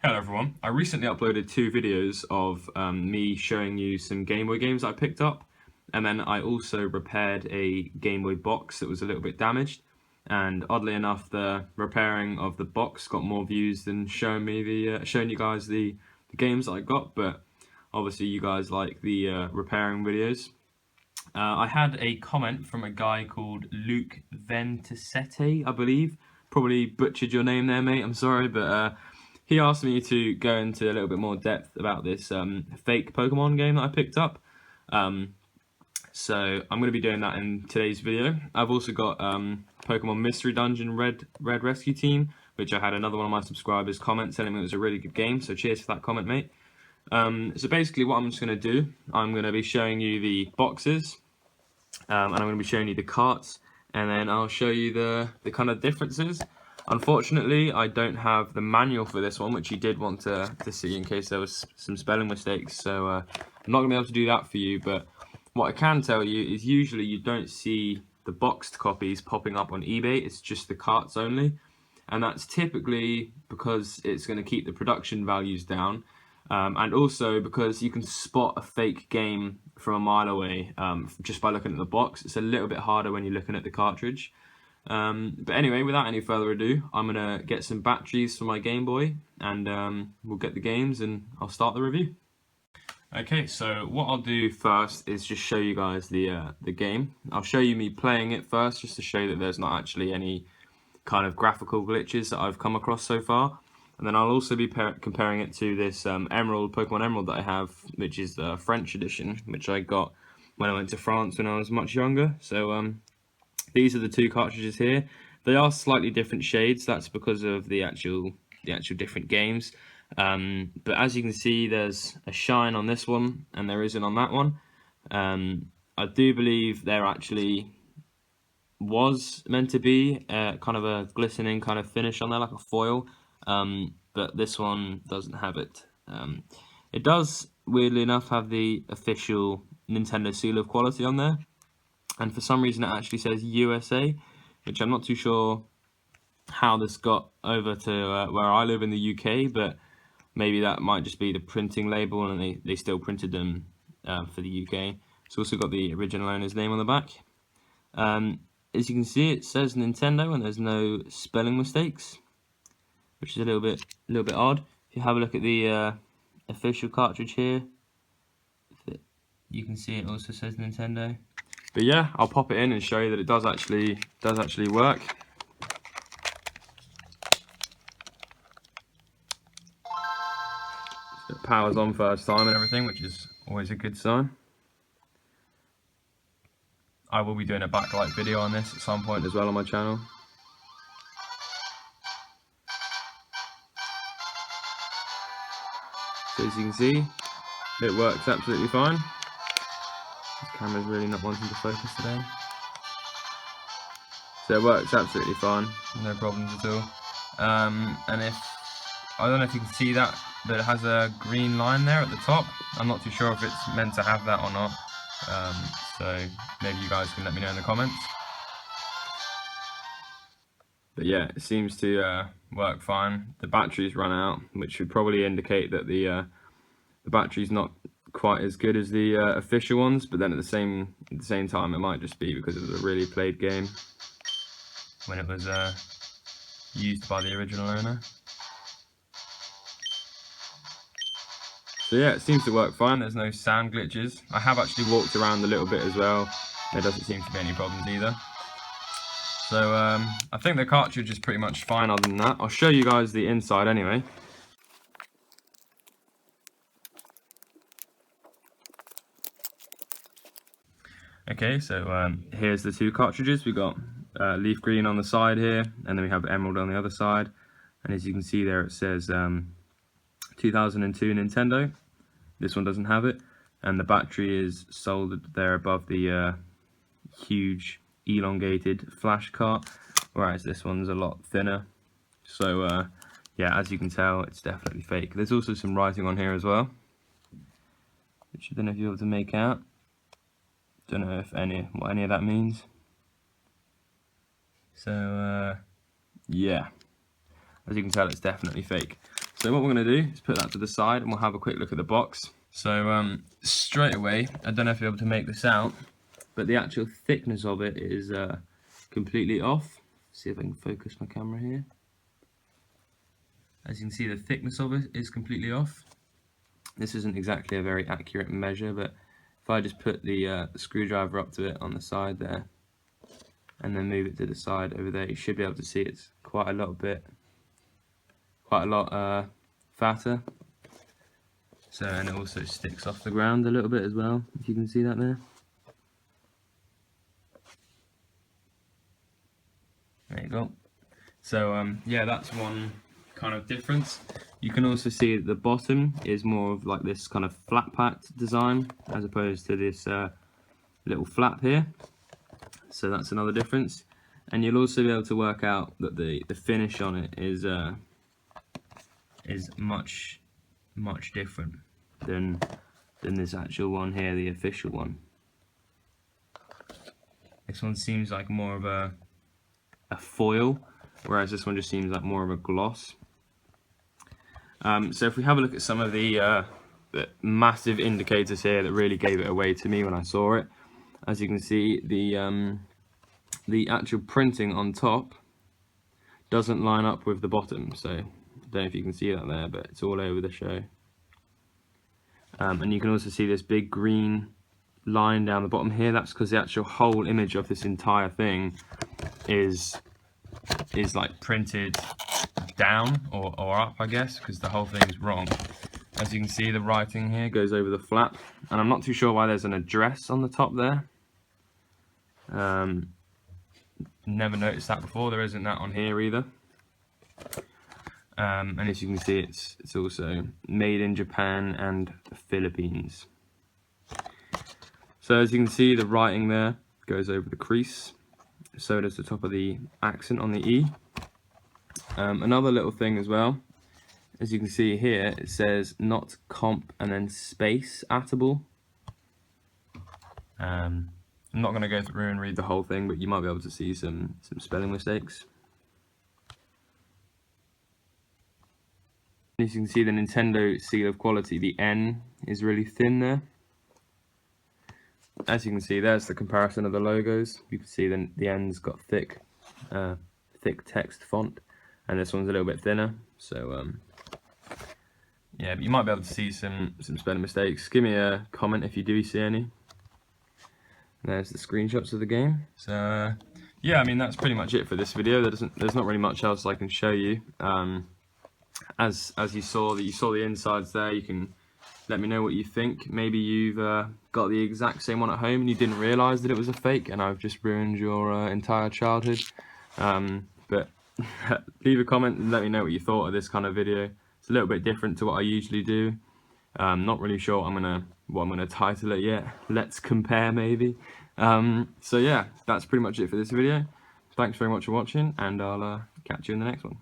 Hello everyone. I recently uploaded two videos of me showing you some Game Boy games I picked up, and then I also repaired a Game Boy box that was a little bit damaged. And oddly enough, the repairing of the box got more views than showing you guys the games that I got. But obviously, you guys like the repairing videos. I had a comment from a guy called Luke Ventisette, I believe. Probably butchered your name there, mate. I'm sorry, but he asked me to go into a little bit more depth about this fake Pokemon game that I picked up. Um, so I'm going to be doing that in today's video. I've also got Pokemon Mystery Dungeon Red Rescue Team, which I had another one of my subscribers comment telling me it was a really good game. So cheers for that comment, mate. So basically, what I'm just going to do, I'm going to be showing you the boxes, and I'm going to be showing you the carts, and then I'll show you the kind of differences. Unfortunately, I don't have the manual for this one, which you did want to see in case there was some spelling mistakes. So I'm not going to be able to do that for you, but what I can tell you is usually you don't see the boxed copies popping up on eBay. It's just the carts only, and that's typically because it's going to keep the production values down. And also because you can spot a fake game from a mile away just by looking at the box. It's a little bit harder when you're looking at the cartridge. But anyway, without any further ado, I'm going to get some batteries for my Game Boy, and we'll get the games and I'll start the review. Okay, so what I'll do first is just show you guys the game. I'll show you me playing it first, just to show that there's not actually any kind of graphical glitches that I've come across so far. And then I'll also be comparing it to this Pokemon Emerald that I have, which is the French edition, which I got when I went to France when I was much younger. So these are the two cartridges here. They are slightly different shades. That's because of the actual different games. But as you can see, there's a shine on this one, and there isn't on that one. I do believe there actually was meant to be kind of a glistening kind of finish on there, like a foil. But this one doesn't have it. It does, weirdly enough, have the official Nintendo seal of quality on there, and for some reason it actually says USA, which I'm not too sure how this got over to where I live in the UK, but maybe that might just be the printing label, and they still printed them for the UK. It's also got the original owner's name on the back. As you can see, it says Nintendo and there's no spelling mistakes, which is a little bit odd. If you have a look at the official cartridge here, you can see it also says Nintendo. But yeah, I'll pop it in and show you that it does actually work. It powers on first time and everything, which is always a good sign. I will be doing a backlight video on this at some point as well on my channel. So as you can see, it works absolutely fine. This camera's really not wanting to focus today. So it works absolutely fine, no problems at all. And if, I don't know if you can see that, but it has a green line there at the top. I'm not too sure if it's meant to have that or not. So maybe you guys can let me know in the comments. But yeah, it seems to work fine. The battery's run out, which would probably indicate that the battery's not quite as good as the official ones. But then at the same time, it might just be because it was a really played game when it was used by the original owner. So yeah, it seems to work fine. There's no sound glitches. I have actually walked around a little bit as well. There doesn't seem to be any problems either. So I think the cartridge is pretty much fine other than that. I'll show you guys the inside anyway. Okay, so here's the two cartridges. We got leaf green on the side here, and then we have emerald on the other side. And as you can see there, it says 2002 Nintendo. This one doesn't have it, and the battery is soldered there above the huge elongated flash cart, whereas this one's a lot thinner. So yeah, as you can tell, it's definitely fake. There's also some writing on here as well, which I don't know if you're able to make out. Don't know if what any of that means. So yeah, as you can tell, it's definitely fake. So So what we're going to do is put that to the side and we'll have a quick look at the box. So straight away, I don't know if you're able to make this out, but the actual thickness of it is completely off. See if I can focus my camera here. As you can see, the thickness of it is completely off. This isn't exactly a very accurate measure, but if I just put the screwdriver up to it on the side there, and then move it to the side over there, you should be able to see it's quite a lot fatter. So, and it also sticks off the ground a little bit as well, if you can see that there. There you go. So yeah, that's one kind of difference. You can also see that the bottom is more of like this kind of flat packed design as opposed to this little flap here. So that's another difference. And you'll also be able to work out that the finish on it is much different than this actual one here, the official one. This one seems like more of a foil, whereas this one just seems like more of a gloss. So if we have a look at some of the massive indicators here that really gave it away to me when I saw it, as you can see, the actual printing on top doesn't line up with the bottom. So I don't know if you can see that there, but it's all over the show. And you can also see this big green line down the bottom here. That's because the actual whole image of this entire thing is like printed down or up, I guess, because the whole thing is wrong. As you can see, the writing here goes over the flap, and I'm not too sure why there's an address on the top there. Never noticed that before. There isn't that on here either. And as you can see, it's also made in Japan and the Philippines. So as you can see, the writing there goes over the crease. So does the top of the accent on the E. Another little thing as well, as you can see here, it says not comp and then space attable. I'm not going to go through and read the whole thing, but you might be able to see some spelling mistakes. As you can see, the Nintendo seal of quality, the N is really thin there. As you can see, there's the comparison of the logos. You can see the N's got thick text font, and this one's a little bit thinner. So yeah, but you might be able to see some spelling mistakes. Give me a comment if you do see any. There's the screenshots of the game. So yeah, I mean that's pretty much it for this video. There's not really much else I can show you. As you saw the insides there, you can let me know what you think. Maybe you've got the exact same one at home and you didn't realise that it was a fake, and I've just ruined your entire childhood. But leave a comment and let me know what you thought of this kind of video. It's a little bit different to what I usually do. Not really sure what I'm gonna title it yet. Let's compare maybe. So yeah, that's pretty much it for this video. Thanks very much for watching, and I'll catch you in the next one.